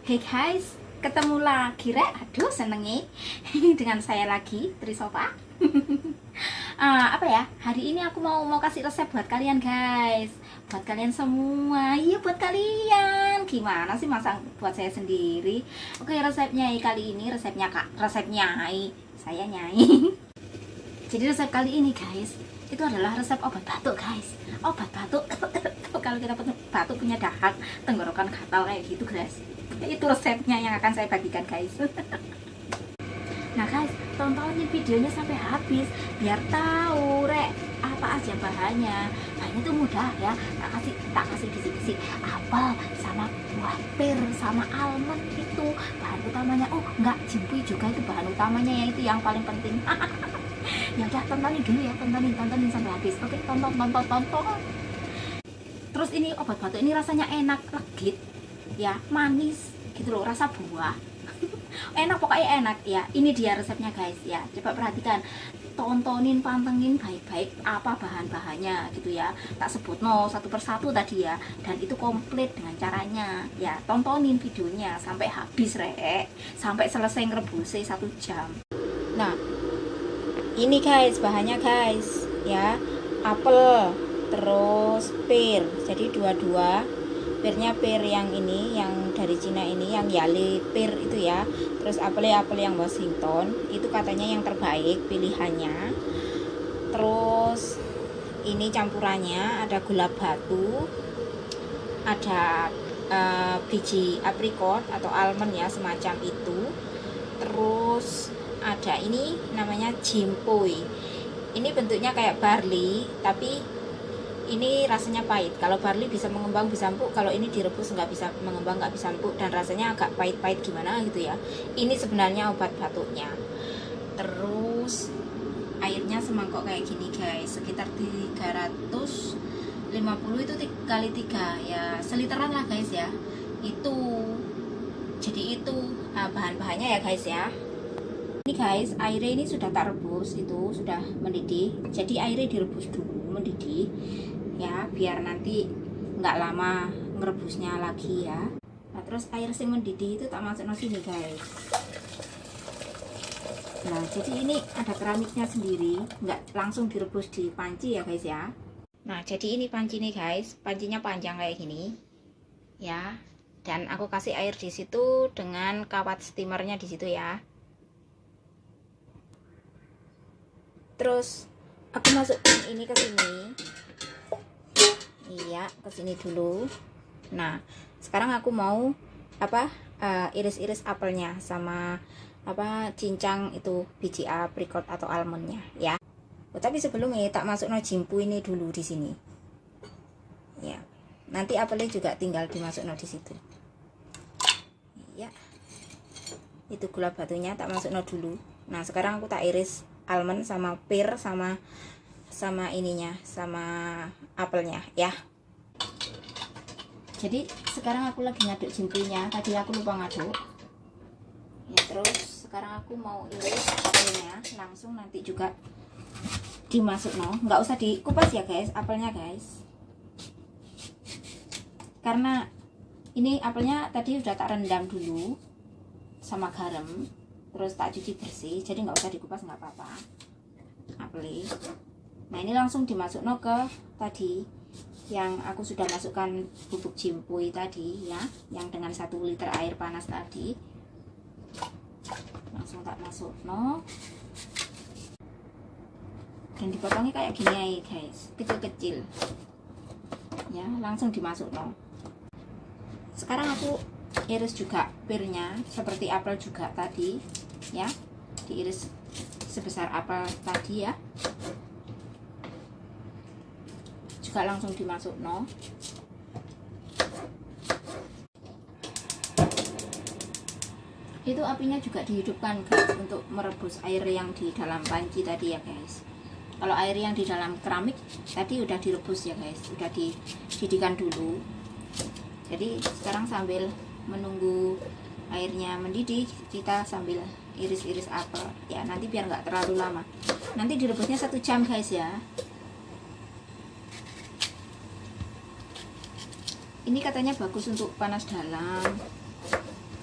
Hey guys, ketemu lagi Rek. Aduh senengnya dengan saya lagi Trisofa. Apa ya? Hari ini aku mau kasih resep buat kalian guys. Buat kalian semua. Iya buat kalian. Gimana sih masa buat saya sendiri? Oke, resepnya kali ini resep Nyai. Saya Nyai. Jadi resep kali ini guys, itu adalah resep obat batuk guys. Obat batuk. Kalau kita batuk punya dahak, tenggorokan gatal kayak gitu guys. Itu resepnya yang akan saya bagikan guys. Nah guys, tontonin videonya sampai habis biar tahu Rek apa aja bahannya. Bahannya itu mudah ya. Tak kasih bisik-bisik. Apel sama buah pir sama almond itu bahan utamanya. Oh enggak, jimpui juga itu bahan utamanya, ya itu yang paling penting. Ya udah, tontonin dulu ya, tontonin sampai habis. Oke, tonton. Terus ini obat batuk ini rasanya enak, legit ya, manis gitu loh, rasa buah. Enak, pokoknya enak ya. Ini dia resepnya guys ya, coba perhatikan, tontonin, pantengin baik-baik apa bahan-bahannya gitu ya. Tak sebut satu persatu tadi ya, dan itu komplit dengan caranya ya. Tontonin videonya sampai habis Rek, sampai selesai ngerebusnya 1 jam. Nah ini guys bahannya guys ya, apel terus pir, jadi dua-dua. Pirnya pir yang ini, yang dari Cina ini, yang Yali pir itu ya. Terus apel yang Washington itu katanya yang terbaik pilihannya. Terus ini campurannya ada gula batu, ada biji aprikot atau almond ya, semacam itu. Terus ada ini namanya jimpui. Ini bentuknya kayak barley, tapi ini rasanya pahit. Kalau barley bisa mengembang, bisa empuk. Kalau ini direbus nggak bisa mengembang, nggak bisa empuk, dan rasanya agak pahit-pahit gimana gitu ya. Ini sebenarnya obat batuknya. Terus airnya semangkok kayak gini guys, sekitar 350 itu kali 3 ya, seliteran lah guys ya. Itu jadi itu bahan-bahannya ya guys ya. Ini guys, airnya ini sudah tak rebus, itu sudah mendidih. Jadi airnya direbus dulu mendidih ya, biar nanti nggak lama ngerebusnya lagi ya. Nah terus air yang mendidih itu tak masuk sini guys. Nah jadi ini ada keramiknya sendiri, nggak langsung direbus di panci ya guys ya. Nah jadi ini panci nih guys, pancinya panjang kayak gini ya, dan aku kasih air di situ dengan kawat steamernya di situ ya. Terus aku masukin ini ke sini. Iya, ke sini dulu. Nah, sekarang aku mau iris-iris apelnya sama cincang itu biji aprikot atau almondnya ya. Oh, tapi sebelumnya tak masuk jimpui ini dulu di sini. Ya. Nanti apelnya juga tinggal dimasuk di situ. Ya. Itu gula batunya tak masuk dulu. Nah, sekarang aku tak iris almond sama pir sama ininya, sama apelnya ya. Jadi sekarang aku lagi ngaduk jimpuinya, tadi aku lupa ngaduk ya. Terus sekarang aku mau iris apelnya, langsung nanti juga dimasuk nggak usah dikupas ya guys apelnya guys, karena ini apelnya tadi udah tak rendam dulu sama garam, terus tak cuci bersih, jadi nggak usah dikupas, nggak apa-apa apel. Nah ini langsung dimasuk ke tadi yang aku sudah masukkan bubuk jimpui tadi ya, yang dengan 1 liter air panas tadi, langsung tak masuk dan dipotongnya kayak gini aja guys, kecil-kecil ya, langsung dimasuk Sekarang aku iris juga pirnya seperti apel juga tadi ya, diiris sebesar apel tadi ya, juga langsung dimasuk Itu apinya juga dihidupkan guys untuk merebus air yang di dalam panci tadi ya guys. Kalau air yang di dalam keramik tadi udah direbus ya guys, udah dididihkan dulu. Jadi sekarang sambil menunggu airnya mendidih, kita sambil iris-iris apel ya, nanti biar nggak terlalu lama. Nanti direbusnya 1 jam guys ya. Ini katanya bagus untuk panas dalam,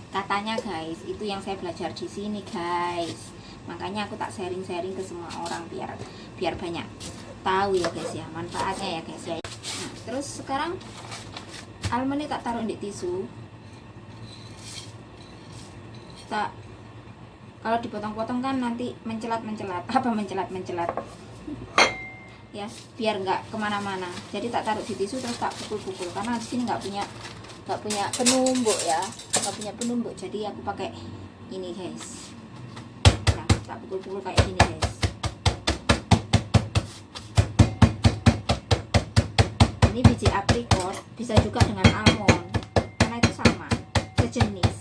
katanya guys, itu yang saya belajar di sini guys. Makanya aku tak sharing-sharing ke semua orang biar banyak tahu ya guys ya, manfaatnya ya guys ya. Nah, terus sekarang almond tak taruh di tisu. Tak, kalau dipotong-potong kan nanti mencelat ya, biar nggak kemana-mana. Jadi tak taruh di tisu terus tak pukul-pukul, karena di sini nggak punya penumbuk ya, nggak punya penumbuk. Jadi aku pakai ini guys. Nah, tak pukul-pukul kayak gini guys. Ini biji aprikot, bisa juga dengan almond karena itu sama, sejenis.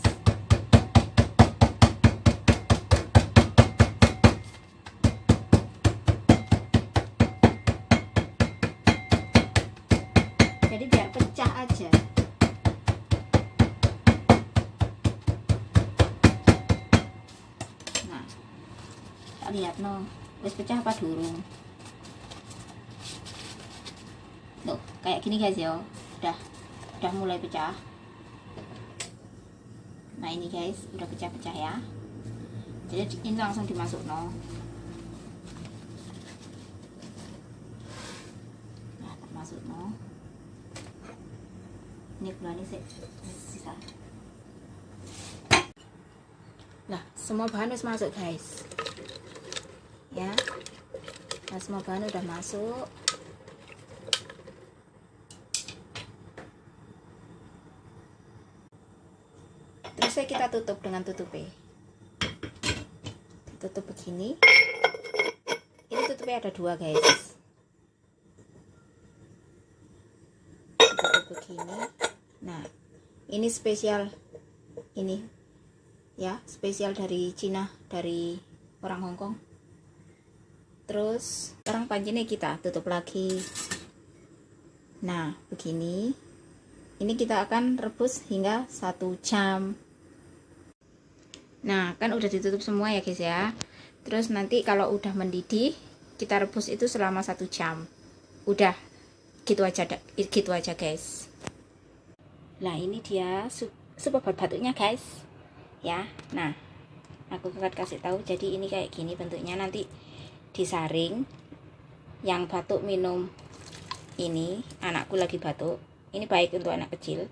Jadi biar pecah aja. Nah, tak lihat no, wis pecah apa durung? Tuh, kayak gini guys ya. Udah mulai pecah. Nah, ini guys, udah pecah-pecah ya. Jadi ini langsung dimasuk no. Nah, tak masuk no. Ini gulanya sisa. Nah, semua bahan harus masuk guys. Ya. Nah, semua bahan udah masuk. Terus kita tutup dengan tutup begini. Ini tutupnya ada 2 guys. Tutup begini. Nah, ini spesial ini ya, spesial dari Cina, dari orang Hongkong. Terus sekarang pancinya kita tutup lagi. Nah, begini. Ini kita akan rebus hingga 1 jam. Nah, kan udah ditutup semua ya guys ya. Terus nanti kalau udah mendidih, kita rebus itu selama 1 jam. Udah gitu aja guys. Nah, ini dia sup obat batuknya guys ya. Nah, aku akan kasih tahu. Jadi ini kayak gini bentuknya, nanti disaring. Yang batuk minum ini, anakku lagi batuk, ini baik untuk anak kecil.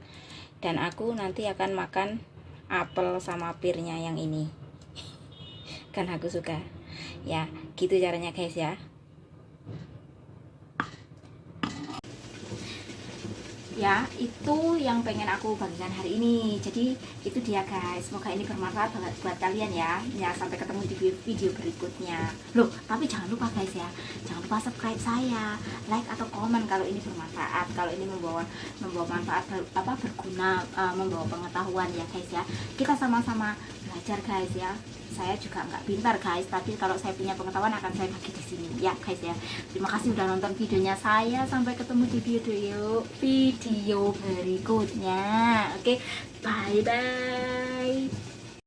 Dan aku nanti akan makan apel sama pirnya yang ini kan aku suka ya. Gitu caranya guys ya. Ya, itu yang pengen aku bagikan hari ini. Jadi itu dia guys, semoga ini bermanfaat buat kalian ya. Ya, sampai ketemu di video berikutnya. Loh, tapi jangan lupa guys ya, jangan lupa subscribe saya, like atau komen kalau ini bermanfaat, kalau ini membawa manfaat, berguna, membawa pengetahuan ya guys ya. Kita sama-sama belajar guys ya. Saya juga nggak pintar guys, tapi kalau saya punya pengetahuan akan saya bagi di sini ya guys ya. Terima kasih udah nonton videonya saya. Sampai ketemu di video berikutnya. Oke, bye bye.